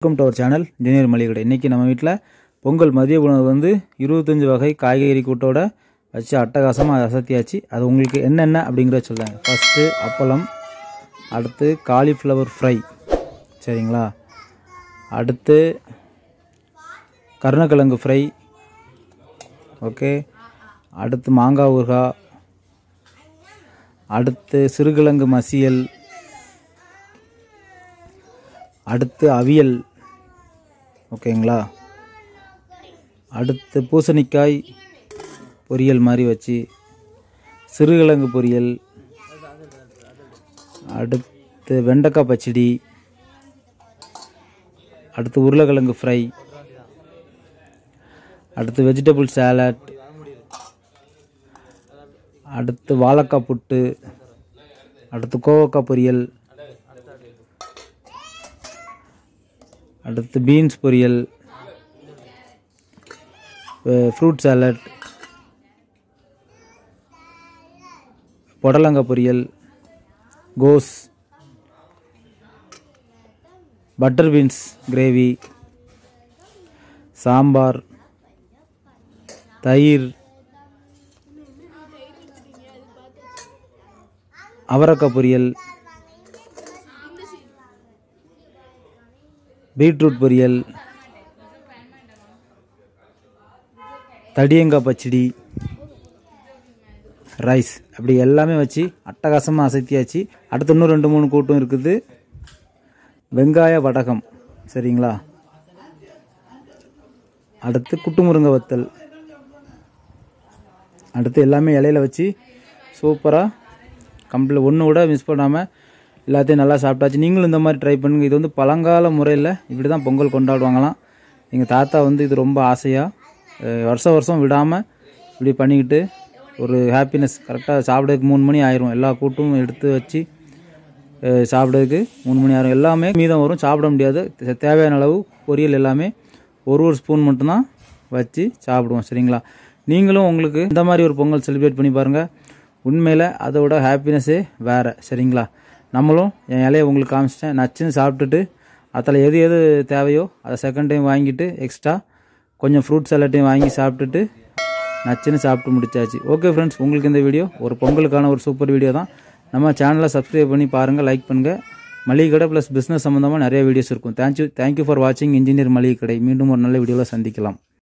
Welcome to our channel engineer மளிகை கடை. இன்றைக்கி நம்ம வீட்டில் பொங்கல் மதிய உணவு வந்து 25 வகை காய்கறி கூட்டோட வச்சு அட்டகாசமாக அசத்தியாச்சு. அது உங்களுக்கு என்னென்ன அப்படிங்கிறத சொல்லுங்க. ஃபஸ்ட்டு அப்பளம், அடுத்து காலிஃப்ளவர் ஃப்ரை, சரிங்களா? அடுத்து கருணக்கிழங்கு ஃப்ரை, ஓகே. அடுத்து மாங்காய் ஊறுகாய், அடுத்து சிறுகிழங்கு மசியல், அடுத்து அவியல், ஓகேங்களா? அடுத்து பூசணிக்காய் பொரியல் மாதிரி வச்சு சிறுகிழங்கு பொரியல், அடுத்து வெண்டைக்காய் பச்சடி, அடுத்து உருளைக்கிழங்கு ஃப்ரை, அடுத்து வெஜிடபிள் சாலட், அடுத்து வாழைக்காய் புட்டு, அடுத்து கோவக்காய் பொரியல், அடுத்து பீன்ஸ் பொரியல், ஃப்ரூட் சாலட், புடலங்காய் பொரியல், கோஸ், பட்டர் பீன்ஸ் கிரேவி, சாம்பார், தயிர், அவரைக்காய் பொரியல், பீட்ரூட் பொரியல், தடியங்காய் பச்சடி, ரைஸ், அப்படி எல்லாமே வச்சு அட்டகாசமாக அசத்தியாச்சு. அடுத்து இன்னும் 2-3 கூட்டம் இருக்குது. வெங்காய வடகம், சரிங்களா? அடுத்து குட்டு முருங்கை வத்தல், அடுத்து எல்லாமே இலையில வச்சு சூப்பராக கம்ப்ளீட் ஒன்று கூட மிஸ் பண்ணாமல் எல்லாத்தையும் நல்லா சாப்பிட்டாச்சு. நீங்களும் இந்த மாதிரி ட்ரை பண்ணுங்கள். இது வந்து பழங்கால முறையில் இப்படி தான் பொங்கல் கொண்டாடுவாங்களாம். எங்கள் தாத்தா வந்து இது ரொம்ப ஆசையாக வருஷம் விடாமல் இப்படி பண்ணிக்கிட்டு ஒரு ஹாப்பினஸ். கரெக்டாக சாப்பிட்றதுக்கு 3 மணி ஆயிரும். எல்லா கூட்டும் எடுத்து வச்சு சாப்பிட்றதுக்கு 3 மணி ஆயிரும். எல்லாமே மீதம் வரும், சாப்பிட முடியாது. தேவையான அளவு பொரியல் எல்லாமே ஒரு ஸ்பூன் மட்டும்தான் வச்சு சாப்பிடுவோம், சரிங்களா? நீங்களும் உங்களுக்கு இந்த மாதிரி ஒரு பொங்கல் செலிப்ரேட் பண்ணி பாருங்கள். உண்மையில் அதோட ஹாப்பினஸ்ஸே வேறு, சரிங்களா? நம்மளும் என் இலையை உங்களுக்கு காமிச்சிட்டேன். நச்சுன்னு சாப்பிட்டுட்டு அதில் எது தேவையோ அதை செகண்ட் டைம் வாங்கிட்டு எக்ஸ்ட்ரா கொஞ்சம் ஃப்ரூட் சாலட்டையும் வாங்கி சாப்பிட்டுட்டு நச்சுன்னு சாப்பிட்டு முடிச்சாச்சு. ஓகே ஃப்ரெண்ட்ஸ், உங்களுக்கு இந்த வீடியோ ஒரு பொங்கலுக்கான ஒரு சூப்பர் வீடியோ தான். நம்ம சேனலை சப்ஸ்கிரைப் பண்ணி பாருங்கள், லைக் பண்ணுங்கள். மளிகை கடை ப்ளஸ் பிஸ்னஸ் சம்மந்தமாக நிறைய வீடியோஸ் இருக்கும். தேங்க்யூ ஃபார் வாட்சிங் இன்ஜினியர் மளிகை கடை. மீண்டும் ஒரு நல்ல வீடியோவில் சந்திக்கலாம்.